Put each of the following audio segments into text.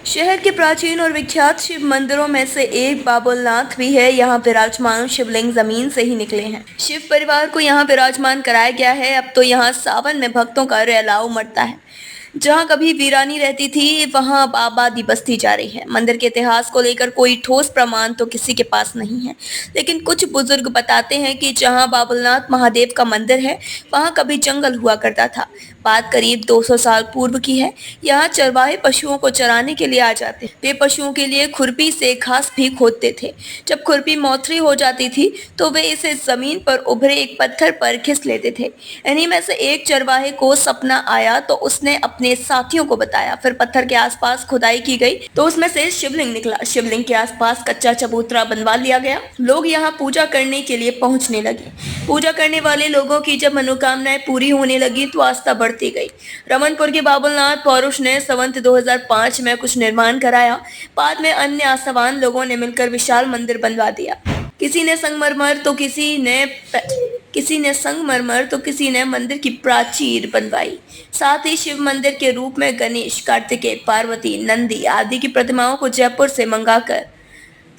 शहर के प्राचीन और विख्यात शिव मंदिरों में से एक बाबुलनाथ भी है। यहाँ विराजमान शिवलिंग जमीन से ही निकले हैं। शिव परिवार को यहाँ विराजमान कराया गया है। अब तो यहाँ सावन में भक्तों का रैलाव उमड़ता है। जहाँ कभी वीरानी रहती थी, वहाँ अब आबादी बसती जा रही है। मंदिर के इतिहास को लेकर कोई ठोस प्रमाण तो किसी के पास नहीं है, लेकिन कुछ बुजुर्ग बताते हैं कि जहाँ बाबुलनाथ महादेव का मंदिर है, वहाँ कभी जंगल हुआ करता था। बात करीब 200 साल पूर्व की है। यहाँ चरवाहे पशुओं को चराने के लिए आ जाते। वे पशुओं के लिए खुरपी से घास भी खोदते थे। जब खुरपी मौथरी हो जाती थी, तो वे इसे जमीन पर उभरे एक पत्थर पर घिस लेते थे। इन्हीं में से एक चरवाहे को सपना आया, तो उसने अपने साथियों को बताया। फिर पत्थर के आसपास खुदाई की गई, तो उसमें से शिवलिंग निकला। शिवलिंग के आसपास कच्चा चबूतरा बनवा लिया गया। लोग यहाँ पूजा करने के लिए पहुंचने लगे। पूजा करने वाले लोगों की जब मनोकामनाएं पूरी होने लगी, तो आस्था बढ़ती गई। रमनपुर के बाबुलनाथ पौरुष ने संवत 2005 में कुछ निर्माण कराया। बाद में अन्य आस्थावान लोगों ने मिलकर विशाल मंदिर बनवा दिया। किसी ने संगमरमर तो किसी ने मंदिर की प्राचीर बनवाई। साथ ही शिव मंदिर के रूप में गणेश, कार्तिकेय, पार्वती, नंदी आदि की प्रतिमाओं को जयपुर से मंगाकर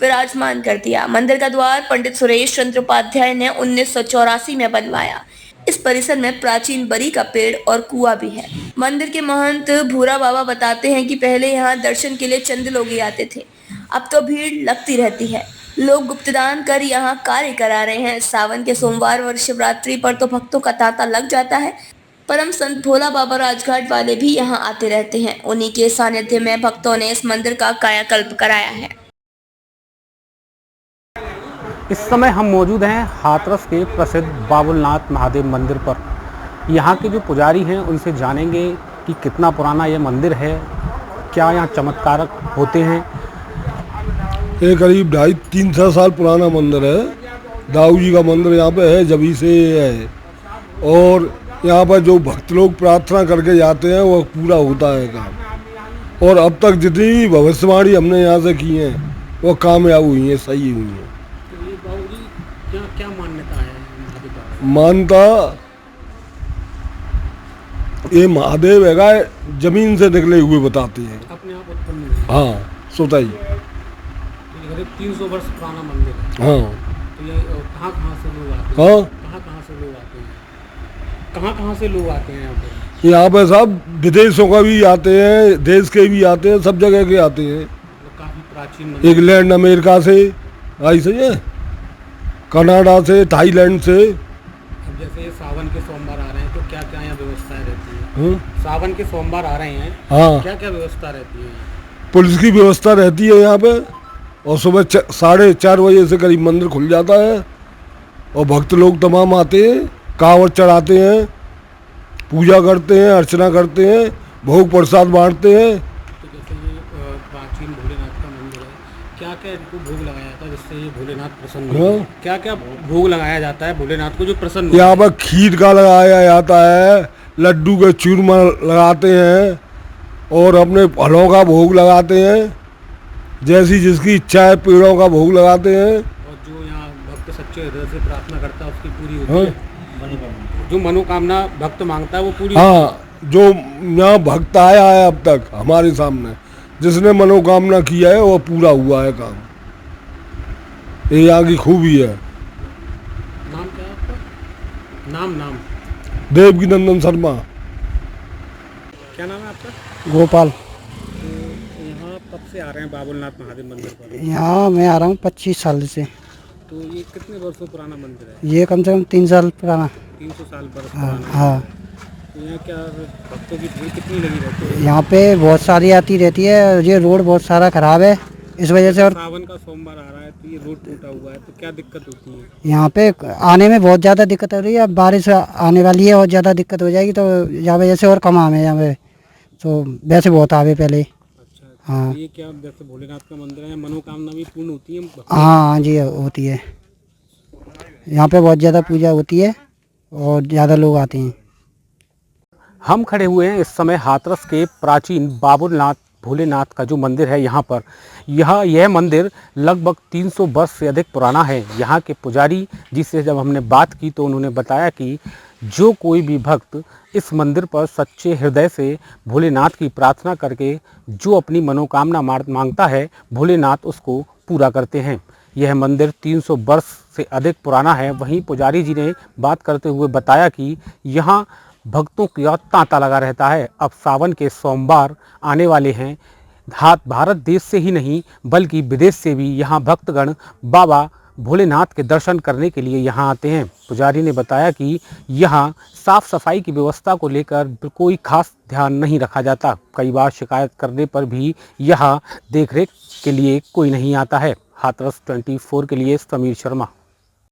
विराजमान कर दिया। मंदिर का द्वार पंडित सुरेश चंद्र उपाध्याय ने 1984 में बनवाया। इस परिसर में प्राचीन बरी का पेड़ और कुआं भी है। मंदिर के महंत भूरा बाबा बताते हैं कि पहले यहाँ दर्शन के लिए चंद लोग ही आते थे। अब तो भीड़ लगती रहती है। लोग गुप्तदान कर यहाँ कार्य करा रहे हैं। सावन के सोमवार और शिवरात्रि पर तो भक्तों का तांता लग जाता है। परम संत भोला बाबा राजघाट वाले भी यहाँ आते रहते हैं। उन्हीं के सानिध्य में भक्तों ने इस मंदिर का कायाकल्प कराया है। इस समय हम मौजूद हैं हाथरस के प्रसिद्ध बाबुलनाथ महादेव मंदिर पर। यहाँ के जो पुजारी हैं उनसे जानेंगे कि कितना पुराना ये मंदिर है, क्या यहाँ चमत्कारक होते हैं। ये करीब 250-300 साल पुराना मंदिर है। दाऊ जी का मंदिर यहाँ पे है, जभी से है। और यहाँ पर जो भक्त लोग प्रार्थना करके जाते हैं वो पूरा होता है काम। और अब तक जितनी भविष्यवाणी हमने यहाँ से की हैं वो कामयाब हुई हैं, सही हुई हैं। क्या मान्यता है? मानता ये महादेव है, जमीन से निकले हुए बताते हैं, अपने आप उत्पन्न हुए। हाँ स्वतः ही। 300 वर्ष पुराना मंदिर है। हाँ। तो ये कहाँ से लोग आते हैं? हाँ, कहाँ से लोग आते हैं? कहाँ से लोग आते हैं यहाँ पे? यहाँ पे सब विदेशों का भी आते हैं, देश के भी आते हैं, सब जगह के आते हैं। काफी प्राचीन इंग्लैंड, अमेरिका से आई सही है, कनाडा से, थाईलैंड से। अब जैसे सावन के सोमवार आ रहे हैं, तो क्या क्या यहाँ व्यवस्थाएं रहती है? सावन के सोमवार आ रहे हैं, हाँ, क्या क्या व्यवस्था रहती है? पुलिस की व्यवस्था रहती है यहाँ पे। और सुबह 4:30 बजे से करीब मंदिर खुल जाता है और भक्त लोग तमाम आते हैं, कांवड़ चढ़ाते हैं, पूजा करते हैं, अर्चना करते हैं, भोग प्रसाद बांटते हैं। तो जैसे ये प्राचीन भोलेनाथ का मंदिर है, क्या क्या इनको भोग लगाया जाता है जिससे ये भोलेनाथ प्रसन्न हो? क्या क्या भोग लगाया जाता है भोलेनाथ को जो प्रसन्न? यहाँ पर खीर का लगाया जाता है, लड्डू के चूरमा लगाते हैं और अपने फलों का भोग लगाते हैं, जैसी जिसकी इच्छा है पेड़ों का भोग लगाते हैं। और जो यहाँ भक्त सच्चे हृदय से प्रार्थना करता है उसकी पूरी होती है। जो मनोकामना भक्त मांगता है वो पूरी। हाँ, जो यहाँ भक्त आया है अब तक हमारे सामने, जिसने मनोकामना किया है वो पूरा हुआ है काम। ये यहाँ की खूबी है। नाम क्या है आपका? नाम देवकी नंदन शर्मा। क्या नाम है आपका? गोपाल। यहाँ कब से आ रहे हैं बाबुलनाथ महादेव मंदिर पर? यहाँ मैं आ रहा हूँ 25 साल से। तो ये कितने वर्षों पुराना मंदिर है? ये कम से कम 3 साल पुराना। 300 साल वर्ष हाँ, पुराना। हाँ। तो यहाँ क्या भक्तों की भीड़ कितनी लगी रहती है? यहाँ पे बहुत सारी आती रहती है। ये रोड बहुत सारा खराब है इस वजह से। और सावन का सोमवार आ रहा है तो ये रोड टूटा हुआ है, तो क्या दिक्कत होती है? यहाँ पे आने में बहुत ज़्यादा दिक्कत हो रही है। अब बारिश आने वाली है और ज़्यादा दिक्कत हो जाएगी, तो यहाँ वजह से और कम आवे यहाँ पे। तो वैसे बहुत आवे पहले। अच्छा। हाँ। तो ये क्या जैसे भोलेनाथ का मंदिर है, मनोकामना भी पूर्ण होती है? हाँ जी, होती है। यहाँ पे बहुत ज़्यादा पूजा होती है और ज़्यादा लोग आते हैं। हम खड़े हुए हैं इस समय हाथरस के प्राचीन बाबुलनाथ भोलेनाथ का जो मंदिर है यहाँ पर। यह मंदिर लगभग 300 वर्ष से अधिक पुराना है। यहाँ के पुजारी जिससे जब हमने बात की तो उन्होंने बताया कि जो कोई भी भक्त इस मंदिर पर सच्चे हृदय से भोलेनाथ की प्रार्थना करके जो अपनी मनोकामना मांगता है, भोलेनाथ उसको पूरा करते हैं। यह मंदिर 300 वर्ष से अधिक पुराना है। वहीं पुजारी जी ने बात करते हुए बताया कि यहाँ भक्तों का तांता लगा रहता है। अब सावन के सोमवार आने वाले हैं। भारत देश से ही नहीं बल्कि विदेश से भी यहाँ भक्तगण बाबा भोलेनाथ के दर्शन करने के लिए यहाँ आते हैं। पुजारी ने बताया कि यहाँ साफ सफाई की व्यवस्था को लेकर कोई खास ध्यान नहीं रखा जाता। कई बार शिकायत करने पर भी यहाँ देखरेख के लिए कोई नहीं आता है। हाथरस 24 के लिए समीर शर्मा।